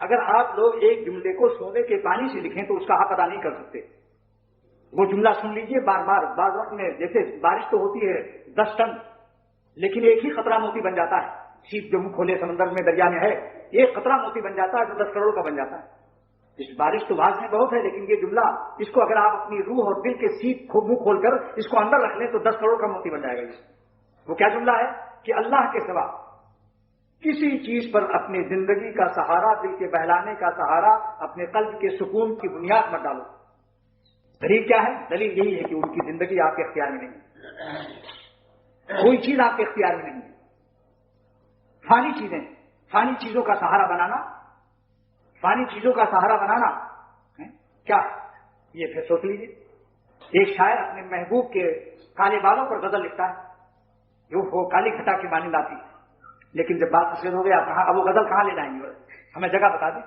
اگر آپ لوگ ایک جملے کو سونے کے پانی سے لکھیں تو اس کا حق ادا نہیں کر سکتے. وہ جملہ سن لیجئے بار بار. بعض وقت میں جیسے بارش تو ہوتی ہے 10 ٹن، لیکن ایک ہی قطرہ موتی بن جاتا ہے. سیپ جو منہ کھولے سمندر میں دریا میں ہے، ایک قطرہ موتی بن جاتا ہے جو 10 کروڑ کا بن جاتا ہے. اس بارش تو بعض میں بہت ہے، لیکن یہ جملہ اس کو اگر آپ اپنی روح اور دل کے سیپ منہ کھول کر اس کو اندر رکھ لیں تو 10 کروڑ کا موتی بن جائے گا. وہ کیا جملہ ہے کہ اللہ کے سوا کسی چیز پر اپنی زندگی کا سہارا، دل کے بہلانے کا سہارا، اپنے قلب کے سکون کی بنیاد مت ڈالو. دلیل کیا ہے؟ دلیل یہی ہے کہ ان کی زندگی آپ کے اختیار میں نہیں ہے. کوئی چیز آپ کے اختیار میں نہیں ہے. فانی چیزوں کا سہارا بنانا، فانی چیزوں کا سہارا بنانا کیا ہے؟ یہ پھر سوچ لیجیے. ایک شاعر اپنے محبوب کے کالے بالوں پر غزل لکھتا ہے جو وہ کالی گھٹا کی مانند آتی ہے، لیکن جب بات سفید ہو گیا کہاں اب وہ غزل کہاں لے جائیں گے؟ ہمیں جگہ بتا دیں،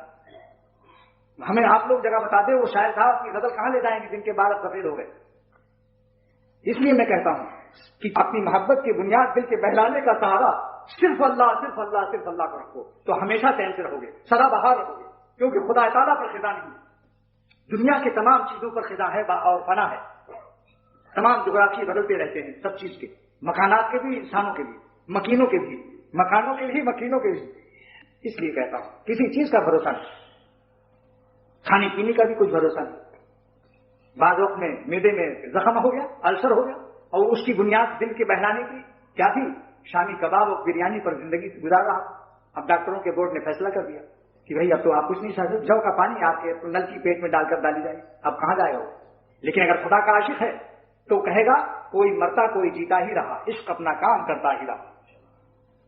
ہمیں آپ لوگ جگہ بتا دیں وہ شاعر صاحب کی غزل کہاں لے جائیں گے جن کے بال سفید ہو گئے. اس لیے میں کہتا ہوں کہ اپنی محبت کی بنیاد دل کے بہلانے کا سہارا صرف اللہ صرف اللہ صرف اللہ کو رکھو تو ہمیشہ چین سے رہو گے، سدا بہار رہو گے. کیونکہ خدا تعالیٰ پر خدا نہیں ہے، دنیا کے تمام چیزوں پر خدا ہے اور فنا ہے. تمام جغرافی بدلتے رہتے ہیں، سب چیز کے، مکانات کے بھی، انسانوں کے بھی، مکینوں کے بھی، مکانوں کے بھی، مکینوں کے بھی. اس لیے کہتا ہوں کسی چیز کا بھروسہ نہیں، کھانے پینے کا بھی کچھ بھروسہ نہیں. بعض وقت میں معدے میں زخم ہو گیا، السر ہو گیا، اور اس کی بنیاد دل کے بہلانے کی کیا تھی؟ شامی کباب اور بریانی پر زندگی گزار رہا. اب ڈاکٹروں کے بورڈ نے فیصلہ کر دیا کہ بھائی اب تو آپ کچھ نہیں سکتے، جو کا پانی آپ کے نل کی پیٹ میں ڈال کر ڈالی جائے، اب کہاں جائے گا وہ؟ لیکن اگر خدا کا عاشق ہے تو کہے گا کوئی مرتا کوئی جیتا ہی رہا، عشق اپنا کام کرتا ہی رہا.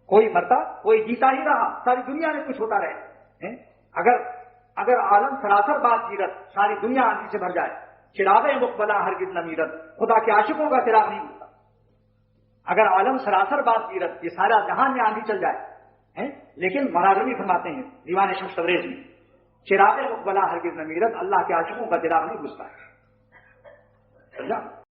کوئی مرتا کوئی جیتا ہی رہا، ساری دنیا میں کچھ ہوتا رہے. اگر عالم سراسر بات گیرت، ساری دنیا آندھی سے بھر جائے، چراغ مقبلہ ہرگز نہ میرت، خدا کے عاشقوں کا چراغ نہیں ہوتا. اگر عالم سراسر بات گیرت، یہ سارا جہان میں آندھی چل جائے، لیکن مراغبی فرماتے ہیں دیوان شمس تبریز میں، چراغ مقبلہ ہرگز نہ میرت، اللہ کے عاشقوں کا چراغ نہیں بجھتا ہے.